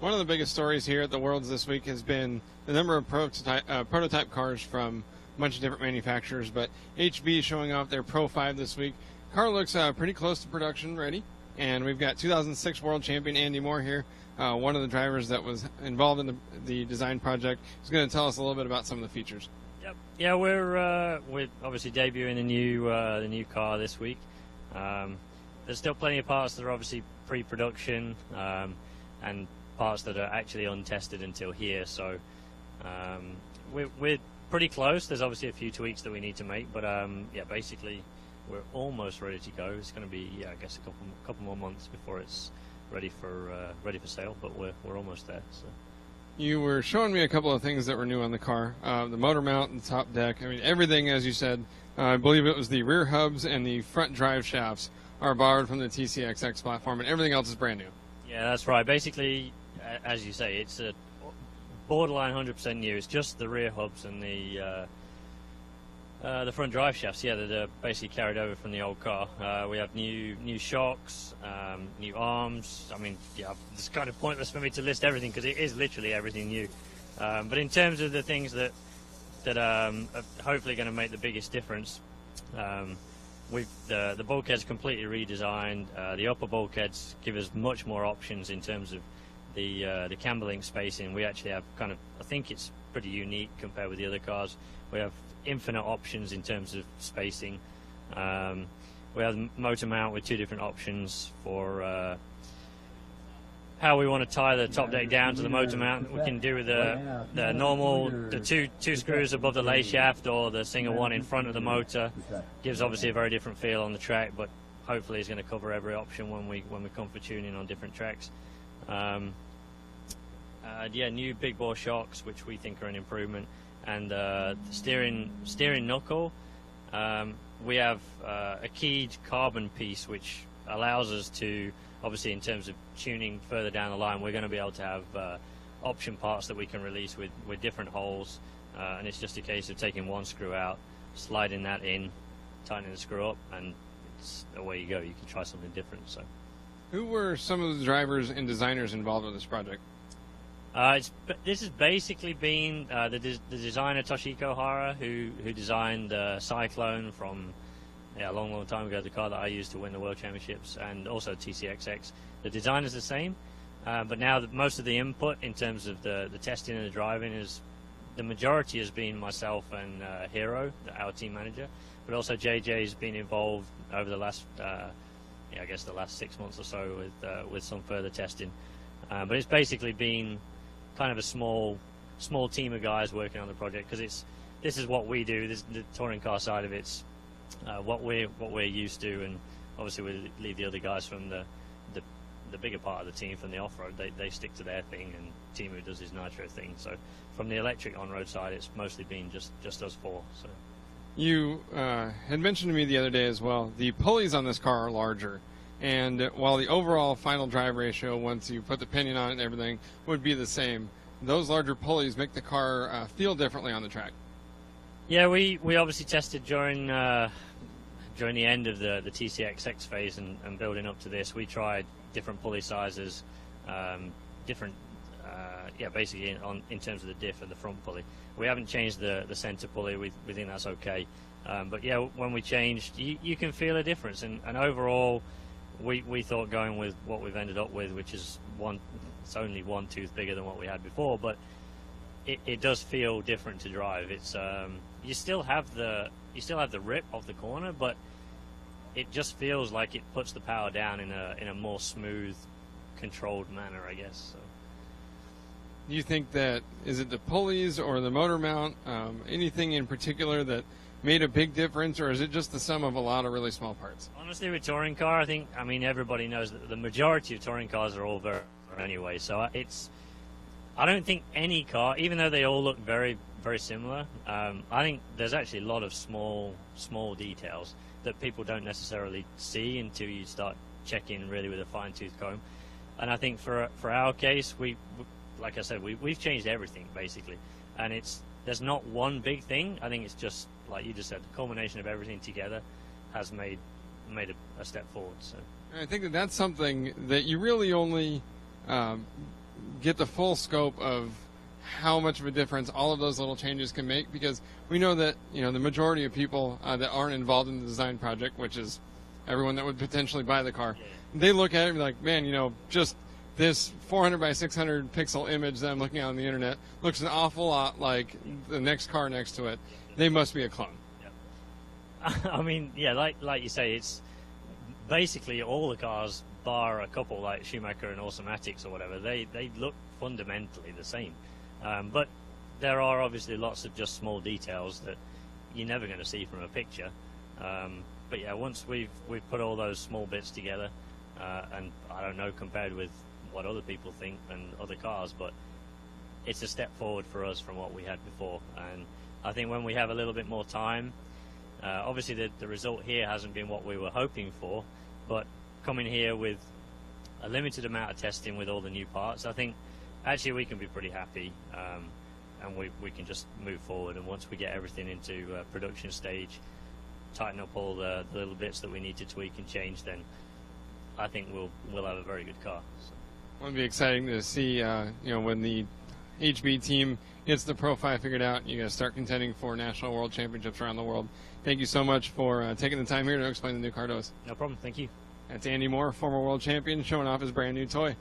One of the biggest stories here at the Worlds this week has been the number of prototype cars from a bunch of different manufacturers, but HB showing off their Pro 5 this week. Car looks pretty close to production ready, and we've got 2006 World Champion Andy Moore here, one of the drivers that was involved in the design project. He's going to tell us a little bit about some of the features. Yep. Yeah, we're obviously debuting the new car this week. There's still plenty of parts that are obviously pre-production, and parts that are actually untested until here, so we're pretty close. There's obviously a few tweaks that we need to make, but yeah, basically we're almost ready to go. It's going to be, I guess, a couple more months before it's ready for sale, but we're almost there. So. You were showing me a couple of things that were new on the car, the motor mount and the top deck. I mean, everything, as you said, I believe it was the rear hubs and the front drive shafts are borrowed from the TCXX platform, and everything else is brand new. Yeah, that's right. Basically, as you say, it's a borderline 100% new. It's just the rear hubs and the front drive shafts, yeah, that are basically carried over from the old car. We have new shocks, new arms. I mean, yeah, it's kind of pointless for me to list everything because it is literally everything new. But in terms of the things that are hopefully going to make the biggest difference, the bulkheads completely redesigned. The upper bulkheads give us much more options in terms of the camber link spacing. We actually have kind of, I think it's pretty unique compared with the other cars. We have infinite options in terms of spacing. We have motor mount with two different options for how we want to tie the top deck down to the motor mount. We can do with the normal, the two screws above the lay shaft, or the single one in front of the motor. Gives obviously a very different feel on the track, but hopefully it's going to cover every option when we come for tuning on different tracks. Yeah, new big bore shocks, which we think are an improvement, and the steering knuckle. We have a keyed carbon piece, which allows us to, obviously, in terms of tuning further down the line, we're going to be able to have option parts that we can release with different holes, and it's just a case of taking one screw out, sliding that in, tightening the screw up, and away you go. You can try something different. So, who were some of the drivers and designers involved with this project? This has basically been the designer Toshiko Hara, who designed Cyclone from a long time ago, the car that I used to win the World Championships, and also TCXX. The design is the same, but now most of the input in terms of the testing and the driving the majority has been myself and Hiro, our team manager, but also JJ has been involved over the last, I guess the last 6 months or so with some further testing. But it's basically been kind of a small team of guys working on the project, because this is what we do. The touring car side of it's what we're used to, and obviously we leave the other guys from the bigger part of the team from the off-road. They stick to their thing, and Timu does his nitro thing. So from the electric on-road side, it's mostly been just us four. So you had mentioned to me the other day as well, the pulleys on this car are larger. And while the overall final drive ratio, once you put the pinion on it and everything, would be the same, those larger pulleys make the car feel differently on the track. Yeah, we obviously tested during the end of the TCXX phase and building up to this. We tried different pulley sizes, different, basically in terms of the diff and the front pulley. We haven't changed the center pulley. We think that's okay. But yeah, when we changed, you can feel a difference. And overall, we thought going with what we've ended up with, which is it's only one tooth bigger than what we had before, but it does feel different to drive. It's you still have the rip of the corner, but it just feels like it puts the power down in a more smooth, controlled manner, I guess. So. Do you think that, is it the pulleys or the motor mount, anything in particular that made a big difference, or is it just the sum of a lot of really small parts? Honestly, with touring car, I mean, everybody knows that the majority of touring cars are all very anyway. So I don't think any car, even though they all look very, very similar, I think there's actually a lot of small details that people don't necessarily see until you start checking really with a fine-tooth comb. And I think for our case, like I said, we've changed everything basically, and there's not one big thing. I think it's just, like you just said, the culmination of everything together has made a step forward. So I think that's something that you really only get the full scope of how much of a difference all of those little changes can make, because we know that the majority of people that aren't involved in the design project, which is everyone that would potentially buy the car, they look at it and be like, man, just this 400 by 600 pixel image that I'm looking at on the internet looks an awful lot like the next car next to it. They must be a clone. I mean, yeah, like you say, it's basically all the cars, bar a couple like Schumacher and Automatics or whatever, they look fundamentally the same. But there are obviously lots of just small details that you're never going to see from a picture. But yeah, once we've put all those small bits together, and I don't know compared with what other people think and other cars, but it's a step forward for us from what we had before. And I think when we have a little bit more time, obviously the result here hasn't been what we were hoping for, but coming here with a limited amount of testing with all the new parts, I think actually we can be pretty happy, and we can just move forward. And once we get everything into production stage, tighten up all the little bits that we need to tweak and change, then I think we'll have a very good car. So. It'll be exciting to see, when the HB team gets the Pro 5 figured out, you guys start contending for national world championships around the world. Thank you so much for taking the time here to explain the new car to us. No problem. Thank you. That's Andy Moore, former world champion, showing off his brand new toy.